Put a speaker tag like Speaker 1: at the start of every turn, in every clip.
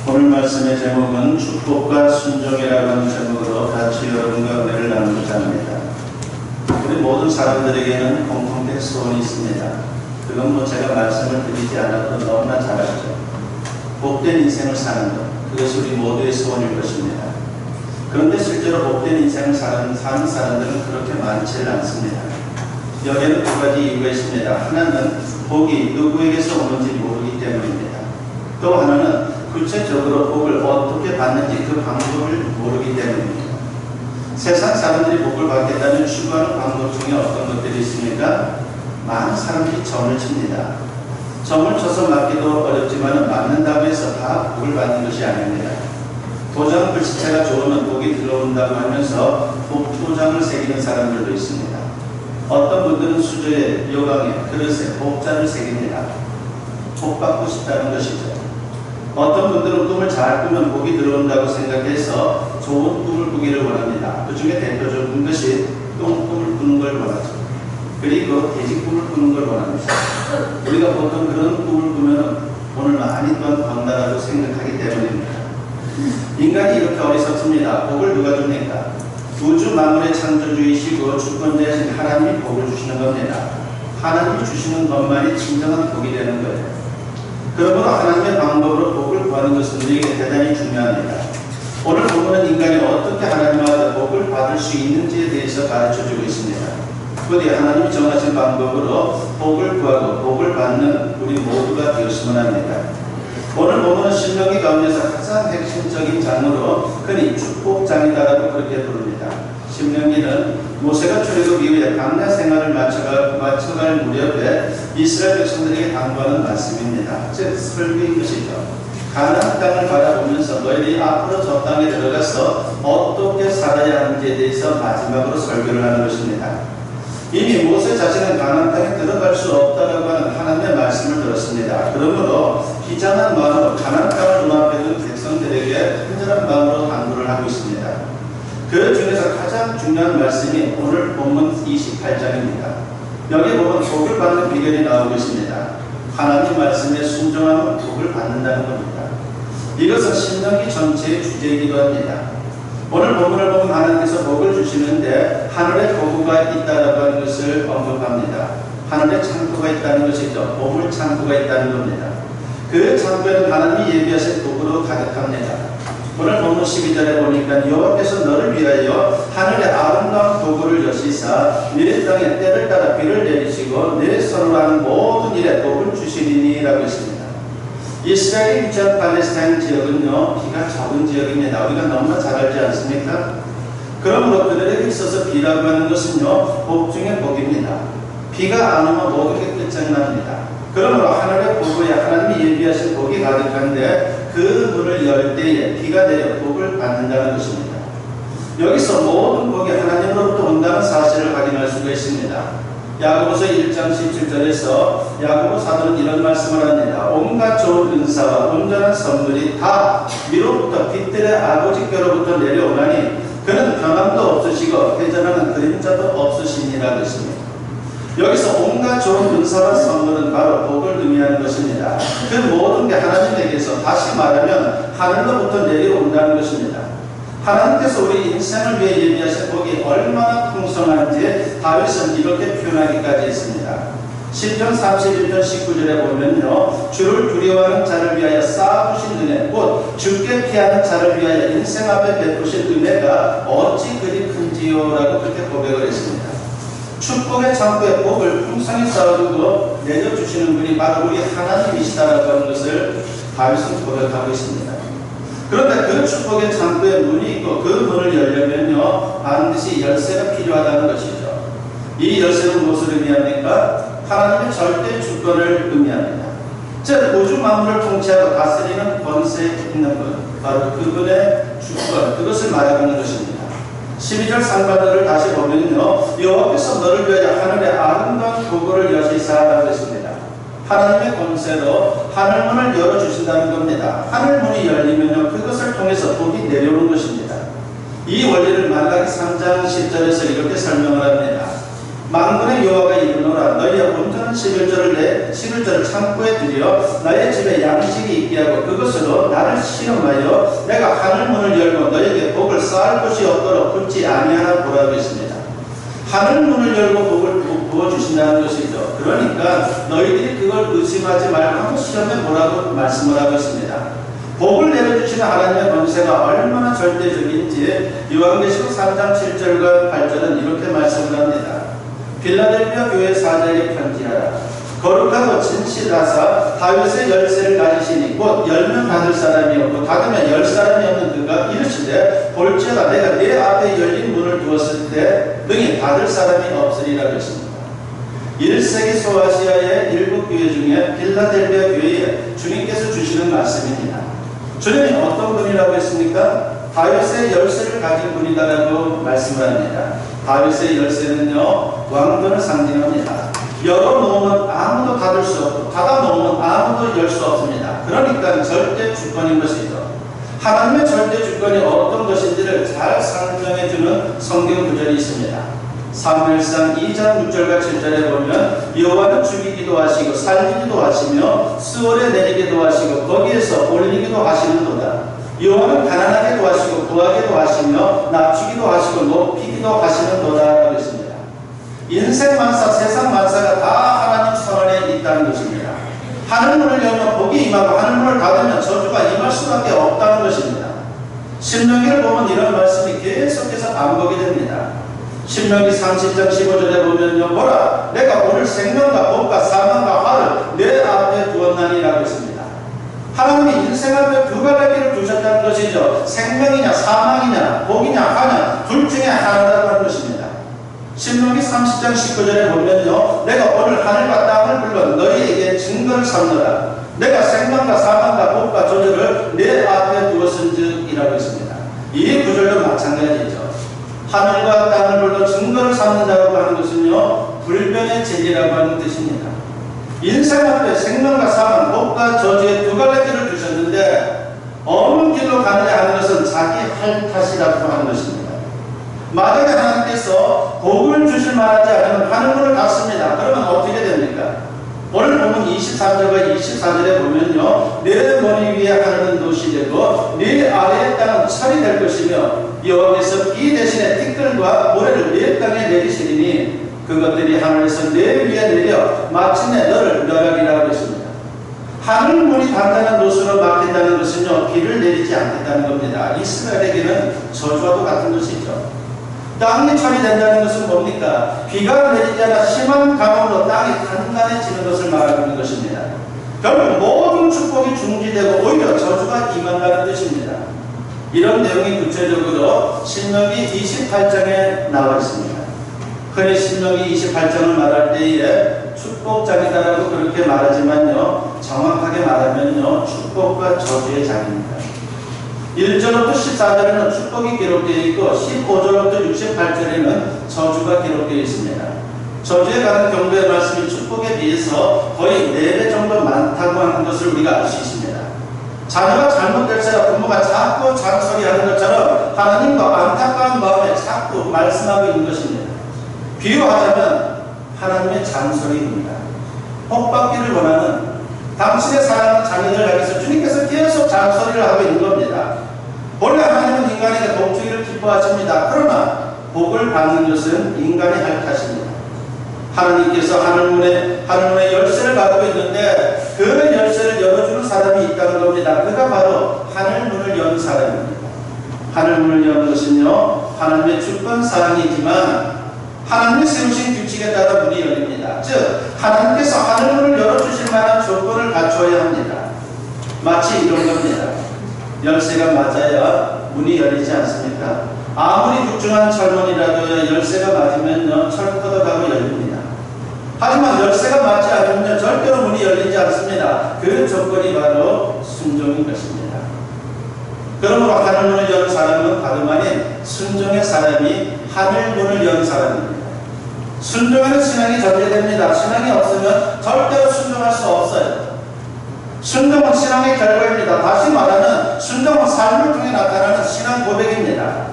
Speaker 1: 오늘 말씀의 제목은 축복과 순종이라고 하는 제목으로 같이 여러분과 은혜를 나누고자 합니다. 우리 모든 사람들에게는 공통된 소원이 있습니다. 그건 제가 말씀을 드리지 않아도 너무나 잘 알죠. 복된 인생을 사는 것, 그것이 우리 모두의 소원일 것입니다. 그런데 실제로 복된 인생을 사는 사람들은 그렇게 많지는 않습니다. 여기에는 두 가지 이유가 있습니다. 하나는 복이 누구에게서 오는지 모르기 때문입니다. 또 하나는 구체적으로 복을 어떻게 받는지 그 방법을 모르기 때문입니다. 세상 사람들이 복을 받겠다면 추구하는 방법 중에 어떤 것들이 있습니까? 많은 사람들이 점을 칩니다. 점을 쳐서 맞기도 어렵지만 맞는다고 해서 다 복을 받는 것이 아닙니다. 도장 글씨체가 좋으면 복이 들어온다고 하면서 복도장을 새기는 사람들도 있습니다. 어떤 분들은 수저에, 요강에, 그릇에 복자를 새깁니다. 복 받고 싶다는 것이죠. 어떤 분들은 꿈을 잘 꾸면 복이 들어온다고 생각해서 좋은 꿈을 꾸기를 원합니다. 그 중에 대표적인 것이 똥꿈을 꾸는 걸 원하죠. 그리고 돼지꿈을 꾸는 걸 원합니다. 우리가 보통 그런 꿈을 꾸면 오늘 많이 번다라고 생각하기 때문입니다. 인간이 이렇게 어리석습니다. 복을 누가 줍니까? 우주 만물의 창조주이시고 주권자이신 하나님이 복을 주시는 겁니다. 하나님이 주시는 것만이 진정한 복이 되는 거예요. 그러므로 하나님의 방법으로 복을 구하는 것은 우리에게 대단히 중요합니다. 오늘 본문은 인간이 어떻게 하나님과 복을 받을 수 있는지에 대해서 가르쳐주고 있습니다. 부디 하나님이 정하신 방법으로 복을 구하고 복을 받는 우리 모두가 되었으면 합니다. 오늘 본문은 신명기 가운데서 가장 핵심적인 장으로 흔히 축복장이다라고 그렇게 부릅니다. 신명기는 모세가 출애굽 이후에 광야 생활을 마쳐갈 무렵에 이스라엘 백성들에게 당부하는 말씀입니다. 즉 설교인 것이죠. 가나안 땅을 바라보면서 너희들이 앞으로 저 땅에 들어가서 어떻게 살아야 하는지에 대해서 마지막으로 설교를 하는 것입니다. 이미 모세 자신은 가나안 땅에 들어갈 수 없다라고 하는 하나님의 말씀을 들었습니다. 그러므로 비장한 마음으로 가나안 땅을 눈앞에 둔 백성들에게 간절한 마음으로 당부를 하고 있습니다. 그 중에서 가장 중요한 말씀이 오늘 본문 28장입니다. 여기 보면 복을 받는 비결이 나오고 있습니다. 하나님 말씀에 순종하면 복을 받는다는 겁니다. 이것은 신명기 전체의 주제이기도 합니다. 오늘 본문을 보면 하나님께서 복을 주시는데 하늘에 도구가 있다라고 하는 것을 언급합니다. 하늘에 창고가 있다는 것이죠. 보물 창고가 있다는 겁니다. 그 창고에는 하나님이 예비하신 도구로 가득합니다. 오늘 본문 12절에 보니까 여호와께서 너를 위하여 하늘의 아름다운 도구를 여시사 네 땅에 때를 따라 비를 내리시고 네 손으로 하는 모든 일에 복을 주시리니 라고 했습니다. 이스라엘이 위치한 팔레스타인 지역은요, 비가 적은 지역입니다. 우리가 너무나 잘 알지 않습니까? 그러므로 그들에게 있어서 비라고 하는 것은요, 복 중에 복입니다. 비가 안 오면 모든 게 끝장납니다. 그러므로 하늘의 복에 하나님이 예비하신 복이 가득한데 그 문을 열 때에 비가 내려 복을 받는다는 것입니다. 여기서 모든 복이 하나님으로부터 온다는 사실을 확인할 수가 있습니다. 야고보서 1장 17절에서 야고보 사도는 이런 말씀을 합니다. 온갖 좋은 은사와 온전한 선물이 다 위로부터 빛들의 아버지께로부터 내려오나니 그는 변함도 없으시고 회전하는 그림자도 없으시니라 했습니다. 여기서 온갖 좋은 은사와 선물은 바로 복을 의미하는 것입니다. 그 모든 게 하나님에게서, 다시 말하면 하늘로부터 내려온다는 것입니다. 하나님께서 우리 인생을 위해 예비하신 복이 얼마나 풍성한지 다윗은 이렇게 표현하기까지 했습니다. 시편 31편 19절에 보면요, 주를 두려워하는 자를 위하여 쌓아두신 은혜, 곧 주께 피하는 자를 위하여 인생 앞에 베푸신 은혜가 어찌 그리 큰지요 라고 그렇게 고백을 했습니다. 축복의 창고에 복을 풍성히 쌓아두고 내려주시는 분이 바로 우리 하나님이시다라고 하는 것을 다윗은 고백하고 있습니다. 그런데 그 축복의 창고에 문이 있고 그 문을 열려면요, 반드시 열쇠가 필요하다는 것이죠. 이 열쇠는 무엇을 의미합니까? 하나님의 절대 주권을 의미합니다. 즉 우주 만물을 통치하고 다스리는 권세에 있는 것, 바로 그분의 주권, 그것을 말하는 것입니다. 12절 상반절을 다시 보면요, 여호와께서 너를 위하여 하늘의 아름다운 도구를 여시사라고 했습니다. 하나님의 권세로 하늘문을 열어주신다는 겁니다. 하늘문이 열리면요, 그것을 통해서 복이 내려오는 것입니다. 이 원리를 말라기 3장 10절에서 이렇게 설명을 합니다. 만군의 여호와가 이르노라 너희의 온전한 11조를 11절 창고에 들여 나의 집에 양식이 있게 하고 그것으로 나를 시험하여 내가 하늘 문을 열고 너에게 복을 쌓을 곳이 없도록 붙지 아니하나 보라고 했습니다. 하늘 문을 열고 복을 부어주신다는 것이죠. 그러니까 너희들이 그걸 의심하지 말고 한번 시험해 보라고 말씀을 하고 있습니다. 복을 내려주시는 하나님의 권세가 얼마나 절대적인지 요한계시록 3장 7절과 8절은 이렇게 말씀을 합니다. 필라델피아 교회 사자에게 편지하라. 거룩하고 진실하사 다윗의 열쇠를 가지시니 곧 열면 닫을 사람이 없고 닫으면 열 사람이 없는 그가 이르시되 볼지어다 내가 내 앞에 열린 문을 두었을 때 능히 닫을 사람이 없으리라 그랬습니다. 1세기 소아시아의 일곱 교회 중에 필라델피아 교회에 주님께서 주시는 말씀입니다. 주님이 어떤 분이라고 했습니까? 다윗의 열쇠를 가진 분이다라고 말씀을 합니다. 다윗의 열쇠는요, 왕권을 상징합니다. 열어놓으면 아무도 닫을 수 없고 닫아놓으면 아무도 열 수 없습니다. 그러니까 절대 주권인 것이죠. 하나님의 절대 주권이 어떤 것인지를 잘 설명해주는 성경 구절이 있습니다. 사무엘상 2장 6절과 7절에 보면 여호와는 죽이기도 하시고 살리기도 하시며 수월에 내리기도 하시고 거기에서 올리기도 하시는도다. 여호와는 가난하게도 하시고 부하게도 하시며 낮추기도 하시고 높이기도 하시는도다. 그랬습니다. 인생 만사, 세상 만사가 다 하나님 손 안에 있다는 것입니다. 하늘문을 열면 복이 임하고 하늘문을 닫으면 저주가 임할 수밖에 없다는 것입니다. 신명기를 보면 이런 말씀이 계속해서 반복이 됩니다. 신명기 30장 15절에 보면요, 보라 내가 오늘 생명과 복과 사망과 화를 내 앞에 두었나니라고 했습니다. 하나님이 인생 앞에 두 갈래 길을 두셨다는 것이죠. 생명이냐 사망이냐 복이냐 화냐 둘 중에 하나라고 하는 것입니다. 신명기 30장 19절에 보면요, 내가 오늘 하늘과 땅을 불러 너희에게 증거를 삼노라. 내가 생명과 사망과 복과 저주를 내 앞에 두었은즉 이라고 했습니다. 이 구절도 마찬가지죠. 하늘과 땅을 불러 증거를 삼는다고 하는 것은요, 불변의 진리라고 하는 뜻입니다. 인생 앞에 생명과 사망, 복과 저주의 두 갈래 길을 주셨는데 어느 길로 가느냐 하는 것은 자기 할 탓이라고 하는 것입니다. 만약에 하나님께서 복을 주실 만하지 않으면 하늘문을 닫습니다. 그러면 어떻게 됩니까? 오늘 보면 23절과 24절에 보면요, 내 머리 위에 하늘은 돛이 되고 네 아래의 땅은 철이 될 것이며 여호와께서 비 대신에 티끌과 모래를 네 땅에 내리시리니 그것들이 하늘에서 내 위에 내려 마침내 너를 멸하리라고 했습니다. 하늘문이 단단한 돛으로 막힌다는 것은요, 비를 내리지 않겠다는 겁니다. 이스라엘에게는 저주와도 같은 것이죠. 땅이 철이 된다는 것은 뭡니까? 비가 내리지 않아 심한 가뭄으로 땅이 단단해지는 것을 말하고 있는 것입니다. 결국 모든 축복이 중지되고 오히려 저주가 임한다는 뜻입니다. 이런 내용이 구체적으로 신명기 28장에 나와 있습니다. 흔히 신명기 28장을 말할 때에 축복장이다라고 그렇게 말하지만요, 정확하게 말하면요, 축복과 저주의 장입니다. 1절부터 14절에는 축복이 기록되어 있고 15절부터 68절에는 저주가 기록되어 있습니다. 저주에 관한 경고의 말씀이 축복에 비해서 거의 4배 정도 많다고 하는 것을 우리가 알 수 있습니다. 자녀가 잘못될세라 부모가 자꾸 잔소리하는 것처럼 하나님과 안타까운 마음에 자꾸 말씀하고 있는 것입니다. 비유하자면 하나님의 잔소리입니다. 복받기를 원하는 당신의 사랑하는 자녀들 향해서 주님께서 계속 잔소리를 하고 있는 겁니다. 원래 하나님은 인간에게 복주기를 기뻐하십니다. 그러나 복을 받는 것은 인간이 할 탓입니다. 하나님께서 하늘문에 열쇠를 가지고 있는데 그 열쇠를 열어주는 사람이 있다는 겁니다. 그가 바로 하늘문을 연 사람입니다. 하늘문을 여는 것은요, 하나님의 주권 사항이지만 하나님이 세우신 규칙에 따라 문이 열립니다. 즉 하나님께서 하늘문을 열어주실 만한 조건을 갖춰야 합니다. 마치 이런 겁니다. 열쇠가 맞아야 문이 열리지 않습니까? 아무리 육중한 철문이라도 열쇠가 맞으면요, 철 걷어가고 열립니다. 하지만 열쇠가 맞지 않으면 절대로 문이 열리지 않습니다. 그 조건이 바로 순종인 것입니다. 그러므로 하늘문을 여는 사람은 다름 아닌 순종의 사람이 하늘문을 연 사람입니다. 순종에는 신앙이 전제됩니다. 신앙이 없으면 절대로 순종할 수 없어요. 순종은 신앙의 결과입니다. 다시 말하면 순종은 삶을 통해 나타나는 신앙 고백입니다.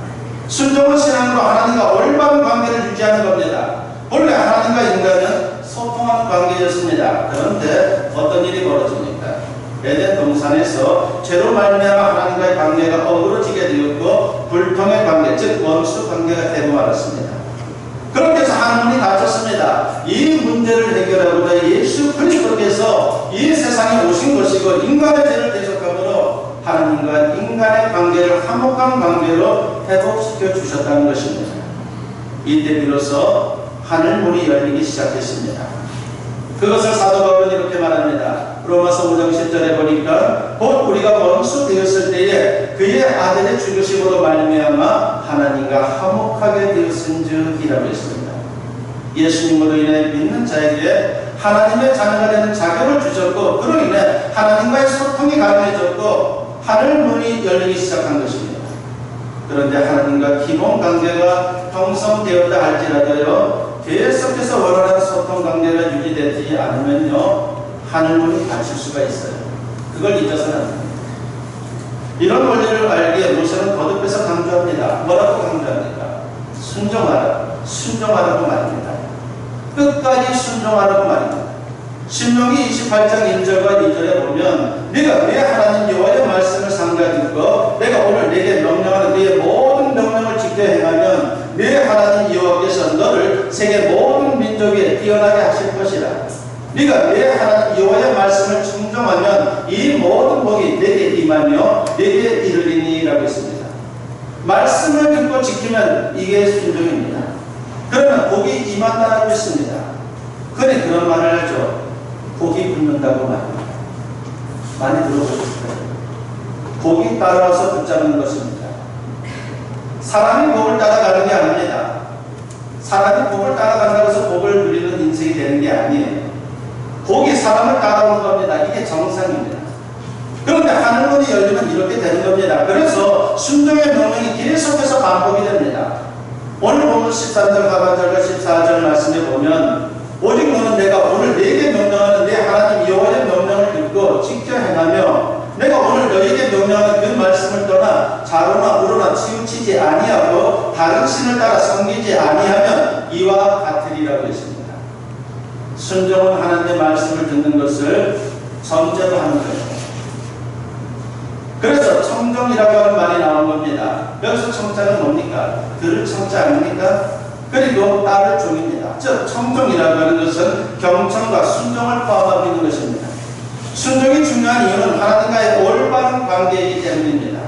Speaker 1: 순종은 신앙으로 하나님과 올바른 관계를 유지하는 겁니다. 원래 하나님과 인간은 소통하는 순정한 관계였습니다. 그런데 어떤 일이 벌어집니까? 에덴 동산에서 죄로 말미암아 하나님과의 관계가 어그러지게 되었고 불통의 관계, 즉 원수 관계가 되고 말았습니다. 그렇게 해서 하나님이 다쳤습니다. 이 문제를 해결하고자 예수 그리스도께서 이 세상에 오신 것이고 인간의 죄를 대속함으로 하나님과 인간의 관계를 화목한 관계로 회복시켜 주셨다는 것입니다. 이때 비로소 하늘문이 열리기 시작했습니다. 그것을 사도 바울은 이렇게 말합니다. 로마서 5장 10절에 보니까 곧 우리가 원수 되었을 때에 그의 아들의 죽으심으로 말미암아 하나님과 화목하게 되었은즉이라고 했습니다. 예수님으로 인해 믿는 자에게 하나님의 자녀가 되는 자격을 주셨고 그로 인해 하나님과의 소통이 가능해졌고 하늘문이 열리기 시작한 것입니다. 그런데 하나님과 기본 관계가 형성되었다 할지라도요, 계속해서 원활한 소통 관계가 유지되지 않으면요 하늘문이 닫힐 수가 있어요. 그걸 잊어서는 안 됩니다. 이런 원리를 알기에 모세는 거듭해서 강조합니다. 뭐라고 강조합니까? 순종하라고 말입니다. 끝까지 순종하라고 말입니다. 신명기 28장 1절과 2절에 보면 네가 내 하나님 여호와의 말씀을 상고하여 듣고 내가 오늘 네게 명령하는 네의 모든 명령을 지켜 행하면 네 하나님 여호와께서 너를 세계 모든 민족 위에 뛰어나게 하실 것이라. 네가 내 하나님 여호와의 말씀을 순종하면 이 모든 복이 네게 임하며 네게 이르리니라고 했습니다. 말씀을 듣고 지키면 이게 순종입니다. 그러면 복이 임한다라고 했습니다. 그래 그런 말을 하죠. 복이 붙는다고 말합니다. 많이 들어보셨어요? 복이 따라와서 붙잡는 것입니다. 사람이 복을 따라가는 게 아닙니다. 사람이 복을 따라간다고 해서 복을 누리는 인생이 되는 게 아니에요. 복이 사람을 따라오는 겁니다. 이게 정상입니다. 그런데 하늘문이 열리면 이렇게 되는 겁니다. 그래서 순종의 명령이 계속해서 반복이 됩니다. 오늘 보면 13절 하반절과 14절 말씀에 보면 오직 너는 내가 오늘 네게 명령하는 내 하나님 여호와의 명령을 듣고 지켜 행하며 내가 오늘 너에게 명령하는 그 말씀을 떠나 좌로나 우로나 치우치지 아니하고 다른 신을 따라 섬기지 아니하면 이와 같으리라고 했습니다. 순종은 하나님의 말씀을 듣는 것을 전제로 하는 거예요. 그래서 청정이라고 하는 말이 나온 겁니다. 여기서 청자는 뭡니까? 들을 청자 아닙니까? 그리고 따를 종입니다. 즉 청정이라고 하는 것은 경청과 순종을 포함하고 있는 것입니다. 순종이 중요한 이유는 하나님과의 올바른 관계이기 때문입니다.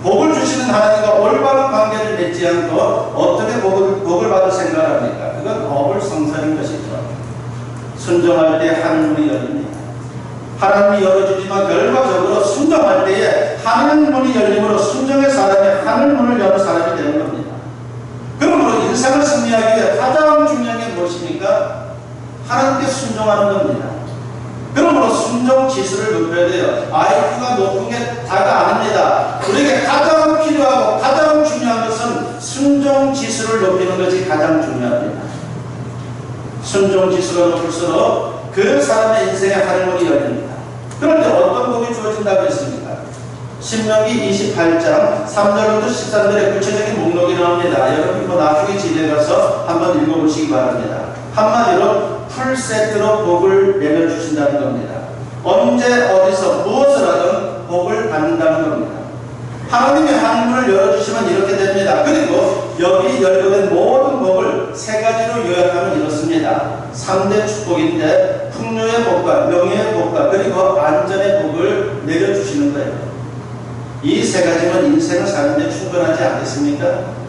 Speaker 1: 복을 주시는 하나님과 올바른 관계를 맺지 않고 어떻게 복을 받을 생각을 합니까? 그건 어불성설인 것이죠. 순종할 때 하늘문이 열립니다. 하나님이 열어주지만 결과적으로 순종할 때에 하늘문이 열림으로 순종의 사람이 하늘문을 여는 사람이 되는 겁니다. 그러므로 인생을 승리하기 위해 가장 중요한 게 무엇입니까? 하나님께 순종하는 겁니다. 그러므로 순종 지수를 높여야 돼요. IQ가 높은 게 다가 아닙니다. 우리에게 가장 필요하고 가장 중요한 것은 순종 지수를 높이는 것이 가장 중요합니다. 순종 지수가 높을수록 그 사람의 인생의 하늘문이 열립니다. 그런데 어떤 복이 주어진다고 했습니까? 신명기 28장 3절부터 13절의 구체적인 목록이 나옵니다. 여러분 나중에 집에 가서 한번 읽어보시기 바랍니다. 한마디로 풀세트로 복을 내려주신다는 겁니다. 언제 어디서 무엇을 하든 복을 받는다는 겁니다. 하나님의 하늘문을 열어주시면 이렇게 됩니다. 그리고 여기 열거된 모든 복을 세 가지로 요약하면 이렇습니다. 3대 축복인데 풍요의 복과 명예의 복과 그리고 안전의 복을 내려주시는 거예요. 이 세 가지면 인생을 사는데 충분하지 않겠습니까?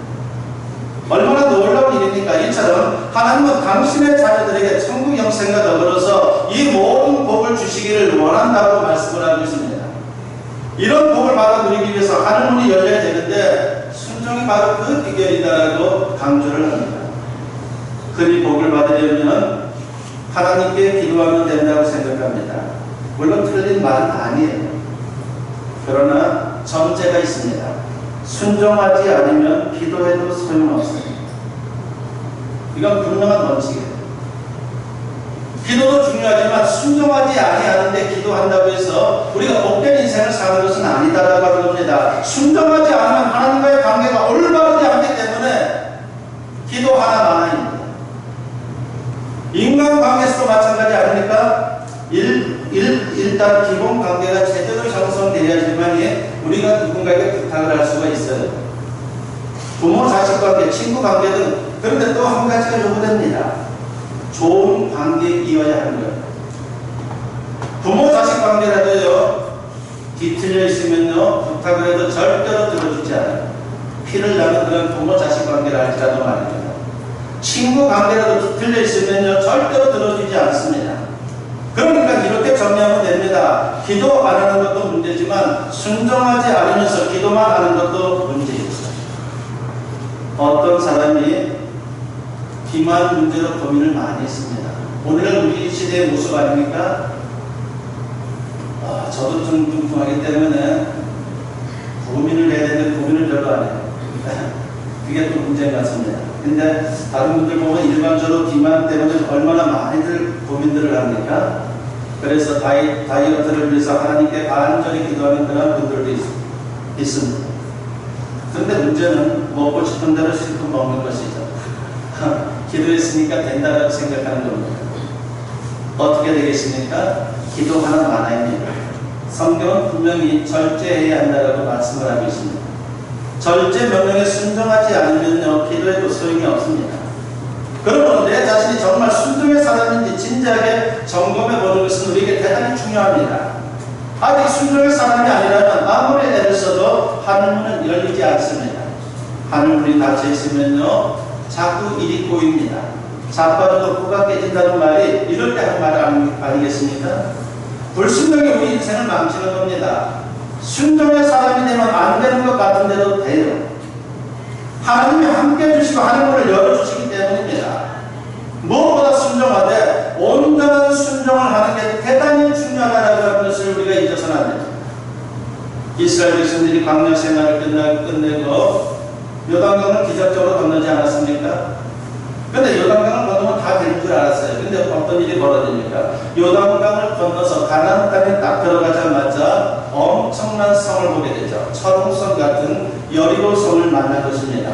Speaker 1: 얼마나 놀라운 일입니까? 이처럼 하나님은 당신의 자녀들에게 천국 영생과 더불어서 이 모든 복을 주시기를 원한다고 말씀을 하고 있습니다. 이런 복을 받아 누리기 위해서 하늘문이 열려야 되는데 순종이 바로 그 비결이다라고 강조를 합니다. 그리 복을 받으려면 하나님께 기도하면 된다고 생각합니다. 물론 틀린 말은 아니에요. 그러나 전제가 있습니다. 순종하지 않으면 기도해도 소용없습니다. 이건 분명한 원칙이에요. 기도도 중요하지만 순종하지 아니하는데 기도한다고 해서 우리가 복된 인생을 사는 것은 아니다라고 하는 겁니다. 순종하지 않으면 하나님과의 관계가 올바르지 않기 때문에 기도 하나만입니다. 인간 인간관계에서도 마찬가지 아닙니까? 일단 기본 관계가 제대로 형성되어야지만 우리가 누군가에게 부탁을 할 수가 있어요. 부모 자식 관계, 친구 관계 등. 그런데 또 한 가지가 요구됩니다. 좋은 관계이어야 하는 거예요. 부모 자식 관계라도요, 뒤틀려 있으면요, 부탁을 해도 절대로 들어주지 않아요. 피를 나는 그런 부모 자식 관계를 할지라도 말입니다. 친구 관계라도 뒤틀려 있으면요, 절대로 들어주지 않습니다. 그러니까 이렇게 정리하면 됩니다. 기도 안 하는 것도 문제지만 순종하지 않으면서 기도만 하는 것도 문제입니다. 어떤 사람이 기만 문제로 고민을 많이 했습니다. 오늘은 우리 시대의 모습 아닙니까? 저도 좀 뚱뚱하기 때문에 고민을 해야 되는데 고민을 별로 안 해요. 그게 또 문제인 것 같습니다. 근데 다른 분들 보면 일반적으로 비만 때문에 얼마나 많이들 고민들을 합니까? 그래서 다이어트를 위해서 하나님께 간절히 기도하는 그런 분들도 있습니다. 그런데 문제는 먹고 싶은 대로 실컷 먹는 것이죠. 기도했으니까 된다고 생각하는 겁니다. 어떻게 되겠습니까? 기도하는 만화입니다. 성경은 분명히 절제해야 한다고 말씀을 하고 있습니다. 절제 명령에 순종하지 않으면요, 기도해도 소용이 없습니다. 그러므로 내 자신이 정말 순종의 사람인지 진지하게 점검해 보는 것은 우리에게 대단히 중요합니다. 아직 순종의 사람이 아니라면 아무리 애를 써도 하늘문은 열리지 않습니다. 하늘문이 닫혀 있으면요, 자꾸 일이 꼬입니다. 자빠져도 코가 깨진다는 말이 이럴 때 한 말 아니겠습니까? 불순종이 우리 인생을 망치는 겁니다. 순종의 사람이 되면 안 되는 것 같은데도 돼요. 하나님이 함께 해주시고 하늘문을 열어주시기 때문입니다. 무엇보다 순종하되 온전한 순종을 하는 게 대단히 중요하다는 것을 우리가 잊어서는 안 됩니다. 이스라엘 백성들이 광야 생활을 끝내고 요단강을 기적적으로 건너지 않았습니까? 근데 요단강을 건너면 다 되는 줄 알았어요. 근데 어떤 일이 벌어집니까? 요단강을 건너서 가나안 땅에 딱 들어가자마자 엄청난 성을 보게 되죠. 철옹성 같은 여리고 성을 만난 것입니다.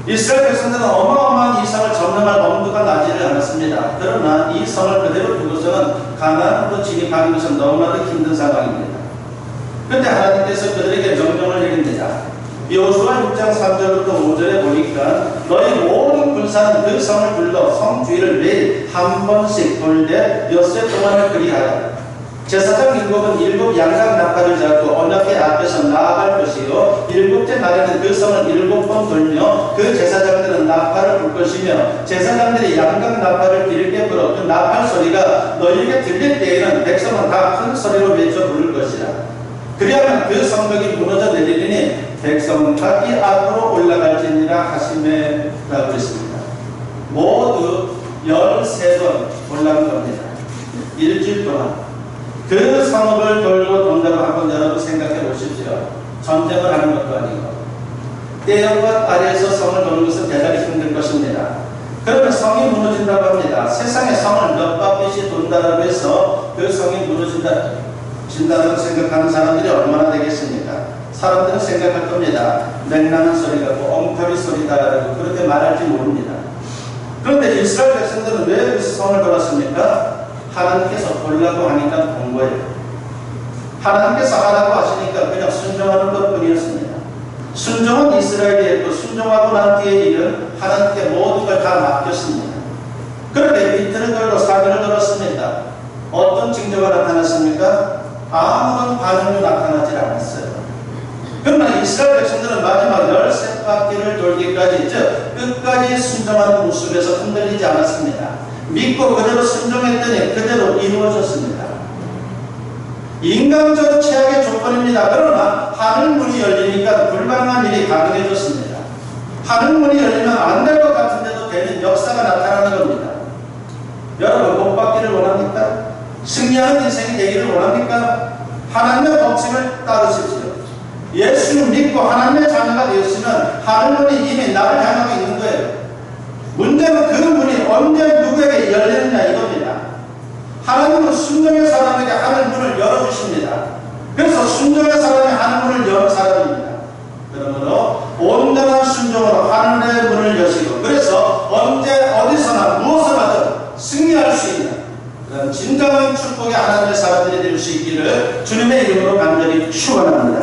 Speaker 1: 이스라엘 백성들은 어마어마한 이 성을 점령할 엄두가 나지를 않았습니다. 그러나 이 성을 그대로 두고서는 가나안으로 진입하는 것은 너무나도 힘든 상황입니다. 그런데 하나님께서 그들에게 명령을 내립니다. 여호수아 6장 3절부터 5절에 보니까 너희 모든 군사는 그 성을 둘러 성 주위를 매일 한 번씩 돌되 엿새 동안을 그리하라. 제사장 일곱 양각 나팔을 잡고 언약궤 앞에서 나아갈 것이요 7째 날에는 그 성을 7번 돌며 그 제사장들은 나팔을 불 것이며 제사장들이 양각 나팔을 길게 불어 그 나팔 소리가 너희에게 들릴 때에는 백성은 다 큰 소리로 외쳐 부를 것이라. 그리하면 그 성벽이 무너져 내리리니 백성은 각기 앞으로 올라갈지니라 하심에 라고 했습니다. 모두 13번 올라간 겁니다. 일주일 동안 그 성읍을 돌고 돈다고 한번 여러분 생각해 보십시오. 전쟁을 하는 것도 아니고 태양과 아래에서 성을 도는 것은 대단히 힘든 것입니다. 그러면 성이 무너진다고 합니다. 세상에 성을 몇 바퀴씩 돈다고 해서 그 성이 무너진다고 생각하는 사람들이 얼마나 되겠습니까? 사람들은 생각할 겁니다. 맹랑한 소리 같고 엉터리 소리다라고 그렇게 말할지 모릅니다. 그런데 이스라엘 백성들은 왜 그 성을 돌았습니까? 하나님께서 보려고 하니까 본 거예요. 하나님께서 하라고 하시니까 그냥 순종하는 것 뿐이었습니다. 순종은 이스라엘이 했고 순종하고 난 뒤의 일은 하나님께 모든 걸 다 맡겼습니다. 그런데 이틀을 걸고 3일을 걸었습니다. 어떤 징조가 나타났습니까? 아무런 반응도 나타나지 않았어요. 그러나 이스라엘 백성들은 마지막 13바퀴를 돌기까지 즉 끝까지 순종하는 모습에서 흔들리지 않았습니다. 믿고 그대로 순종했더니 그대로 이루어졌습니다. 인간적으로 최악의 조건입니다. 그러나 하늘문이 열리니까 불가능한 일이 가능해졌습니다. 하늘문이 열리면 안 될 것 같은데도 되는 역사가 나타나는 겁니다. 여러분 복 받기를 원합니까? 승리하는 인생이 되기를 원합니까? 하나님의 법칙을 따르십시오. 예수를 믿고 하나님의 자녀가 되었으면 하늘문이 이미 나를 향하고 있는 거예요. 문제는 그 문이 언제 누구에게 열리느냐 이겁니다. 하나님은 순종의 사람에게 하늘문을 열어주십니다. 그래서 순종의 사람이 하늘문을 여는 사람입니다. 그러므로 온전한 순종으로 하늘의 문을 여시고 그래서 언제 어디서나 무엇을 수 있는 그런 진정한 축복의 하나님의 사람들이 될 수 있기를 주님의 이름으로 간절히 축원합니다.